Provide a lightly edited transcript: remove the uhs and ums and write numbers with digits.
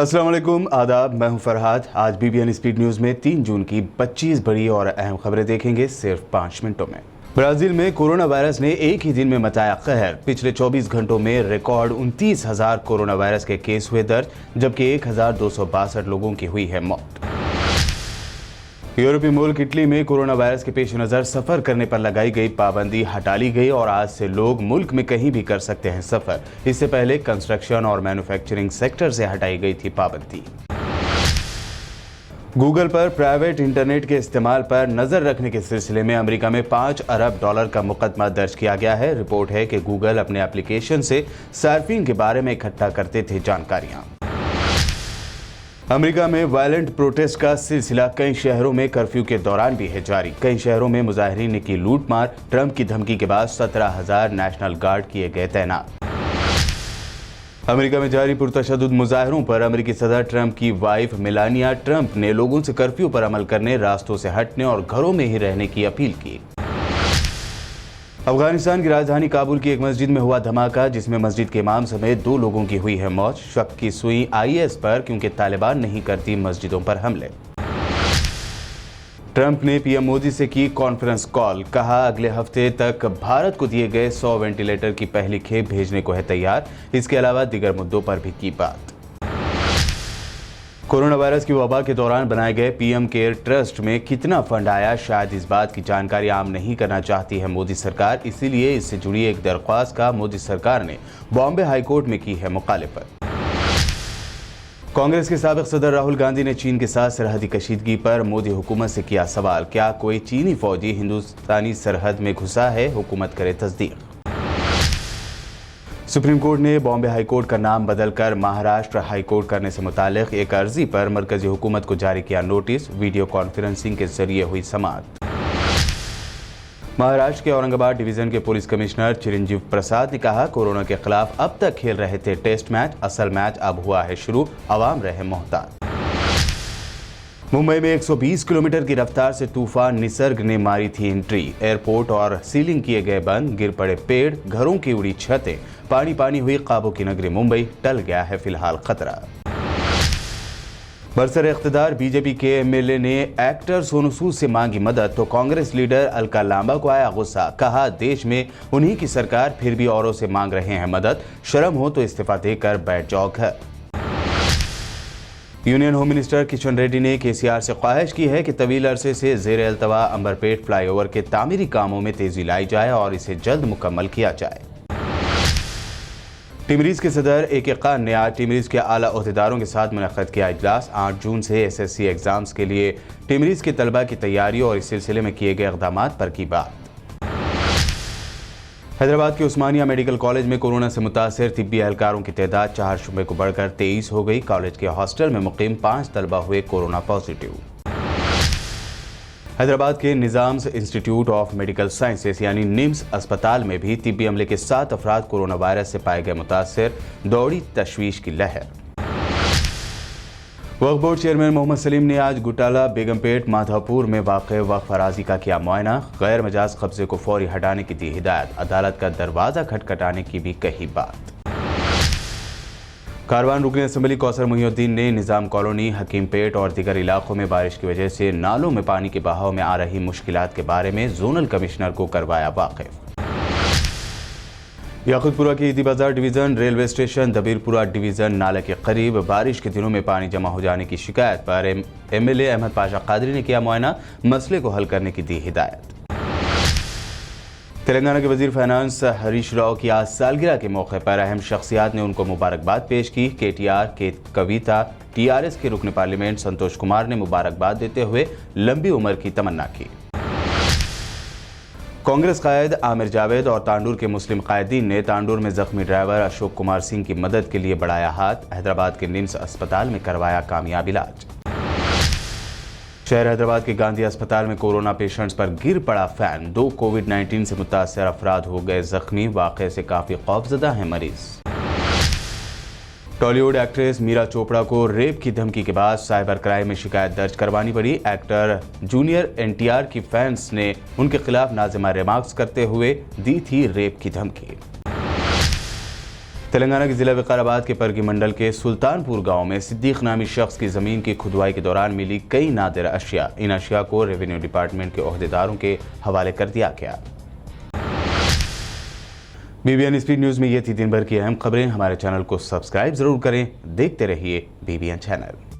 अस्सलाम वालेकुम, आदाब। मैं हूं फरहाद। आज बीबीएन स्पीड न्यूज़ में 3 जून की 25 बड़ी और अहम खबरें देखेंगे सिर्फ 5 मिनटों में। ब्राज़ील में कोरोना वायरस ने एक ही दिन में मचाया कहर। पिछले 24 घंटों में रिकॉर्ड 29,000 कोरोना वायरस के केस हुए दर्ज, जबकि 1,262 लोगों की हुई है मौत। यूरोपीय मुल्क इटली में कोरोना वायरस के पेश नज़र सफ़र करने पर लगाई गई पाबंदी हटा ली गई और आज से लोग मुल्क में कहीं भी कर सकते हैं सफ़र। इससे पहले कंस्ट्रक्शन और मैन्युफैक्चरिंग सेक्टर से हटाई गई थी पाबंदी। गूगल पर प्राइवेट इंटरनेट के इस्तेमाल पर नज़र रखने के सिलसिले में अमेरिका में $5 अरब का मुकदमा दर्ज किया गया है। रिपोर्ट है कि गूगल अपने एप्लीकेशन से सार्फिन के बारे में इकट्ठा करते थे जानकारियाँ। अमेरिका में वायलेंट प्रोटेस्ट का सिलसिला कई शहरों में कर्फ्यू के दौरान भी है जारी। कई शहरों में मुजाहिरीन ने की लूटमार। ट्रंप की धमकी के बाद 17,000 नेशनल गार्ड किए गए तैनात। अमेरिका में जारी पुरतशद्दुद मुजाहिरों पर अमेरिकी सदर ट्रंप की वाइफ मेलानिया ट्रंप ने लोगों से कर्फ्यू पर अमल करने, रास्तों से हटने और घरों में ही रहने की अपील की। अफगानिस्तान की राजधानी काबुल की एक मस्जिद में हुआ धमाका, जिसमें मस्जिद के इमाम समेत 2 लोगों की हुई है मौत। शक की सुई IS पर, क्योंकि तालिबान नहीं करती मस्जिदों पर हमले। ट्रंप ने PM मोदी से की कॉन्फ्रेंस कॉल। कहा अगले हफ्ते तक भारत को दिए गए 100 वेंटिलेटर की पहली खेप भेजने को है तैयार। इसके अलावा दीगर मुद्दों पर भी की बात। कोरोना वायरस की वबा के दौरान बनाए गए PM केयर ट्रस्ट में कितना फंड आया, शायद इस बात की जानकारी आम नहीं करना चाहती है मोदी सरकार। इसीलिए इससे जुड़ी एक दरख्वास्त का मोदी सरकार ने बॉम्बे हाईकोर्ट में की है मुखालिफत। कांग्रेस के साबिक सदर राहुल गांधी ने चीन के साथ सरहदी कशीदगी पर मोदी हुकूमत से किया सवाल। क्या कोई चीनी फौजी हिंदुस्तानी सरहद में घुसा है? हुकूमत करे तस्दीक। सुप्रीम कोर्ट ने बॉम्बे हाईकोर्ट का नाम बदलकर महाराष्ट्र हाईकोर्ट करने से मुतालिक एक अर्जी पर मरकजी हुकूमत को जारी किया नोटिस। वीडियो कॉन्फ्रेंसिंग के जरिए हुई समाअत। महाराष्ट्र के औरंगाबाद डिवीजन के पुलिस कमिश्नर चिरंजीव प्रसाद ने कहा, कोरोना के खिलाफ अब तक खेल रहे थे टेस्ट मैच, असल मैच अब हुआ है शुरू, अवाम रहे मोहतात। मुंबई में 120 किलोमीटर की रफ्तार से तूफान निसर्ग ने मारी थी एंट्री। एयरपोर्ट और सीलिंग किए गए बंद, गिर पड़े पेड़, घरों की उड़ी छतें, पानी पानी हुई ख्वाबों की नगरी मुंबई। टल गया है फिलहाल खतरा। बरसर इख्तिदार बीजेपी के MLA ने एक्टर सोनू सूद से मांगी मदद, तो कांग्रेस लीडर अलका लांबा को आया गुस्सा। कहा देश में उन्हीं की सरकार, फिर भी औरों से मांग रहे हैं मदद। शर्म हो तो इस्तीफा देकर बैठ जाओ घर। Union home minister Kishan Reddy ने KCR से ख्वाहिश की है कि तवील अरसे से ज़ेर अल्तवा अंबरपेट फ्लाईओवर के तामीरी कामों में तेजी लाई जाए और इसे जल्द मुकम्मल किया जाए। टिमरीज के सदर AK खान ने आज टिमरीज के आला ओहदेदारों के साथ मुनक़्क़द किया इजलास। 8 जून से SSC एग्जाम्स के लिए टिमरीज के तलबा की तैयारियों और इस सिलसिले में किए गए इक़दामात पर की बात। हैदराबाद के उस्मानिया मेडिकल कॉलेज में कोरोना से मुतासिर तिब्बी एहलकारों की तादाद 4 शुबे को बढ़कर 23 हो गई। कॉलेज के हॉस्टल में मुकीम 5 तलबा हुए कोरोना पॉजिटिव। हैदराबाद के Nizam's institute of medical sciences यानी NIMS अस्पताल में भी तिब्बी अमले के 7 अफराद कोरोना वायरस से पाए गए मुतासिर। दौड़ी तशवीश की लहर। वक्फ बोर्ड चेयरमैन मोहम्मद सलीम ने आज गुटाला बेगमपेट माधवपुर में वाक़े वक्फ अराज़ी का किया मुआयना। गैर मजाज कब्जे को फौरी हटाने की दी हिदायत। अदालत का दरवाज़ा खटखटाने की भी कही बात। कारवान रुकन असम्बली कौसर मुहिउद्दीन ने निज़ाम कॉलोनी, हकीमपेट और दीगर इलाकों में बारिश की वजह से नालों में पानी के बहाव में आ रही मुश्किलात के बारे में जोनल कमिश्नर को करवाया वाकिफ। याकुतपुरा के Eidi Bazar division, railway station, Dabirpura division नाले के करीब बारिश के दिनों में पानी जमा हो जाने की शिकायत पर MLA अहमद पाशा कादरी ने किया मुआयना। मसले को हल करने की दी हिदायत। तेलंगाना के वजीर फाइनेंस हरीश राव की आज सालगिरह के मौके पर अहम शख्सियात ने उनको मुबारकबाद पेश की। KTR के कविता, TRS के रुकन पार्लियामेंट संतोष कुमार ने मुबारकबाद देते हुए लंबी उम्र की तमन्ना की। कांग्रेस कायद आमिर जावेद और तांडूर के मुस्लिम कायदीन ने तांडूर में जख्मी ड्राइवर अशोक कुमार सिंह की मदद के लिए बढ़ाया हाथ। हैदराबाद के NIMS अस्पताल में करवाया कामयाब इलाज। शहर हैदराबाद के गांधी अस्पताल में कोरोना पेशेंट्स पर गिर पड़ा फैन। 2 कोविड-19 से मुतासर अफराद हो गए जख्मी। वाक़े से काफी खौफजदा है मरीज। टॉलीवुड एक्ट्रेस मीरा चोपड़ा को रेप की धमकी के बाद साइबर क्राइम में शिकायत दर्ज करवानी पड़ी। एक्टर जूनियर NTR की फैंस ने उनके खिलाफ नाज़िमा रिमार्क्स करते हुए दी थी रेप की धमकी। तेलंगाना के जिला विकाराबाद के परगी मंडल के सुल्तानपुर गांव में सिद्दीक नामी शख्स की जमीन की खुदवाई के दौरान मिली कई नादिर अशिया। इन अशिया को रेवेन्यू डिपार्टमेंट के ओहदेदारों के हवाले कर दिया गया। बीबीएन स्पीड न्यूज में ये थी दिन भर की अहम खबरें। हमारे चैनल को सब्सक्राइब जरूर करें। देखते रहिए बीबीएन चैनल।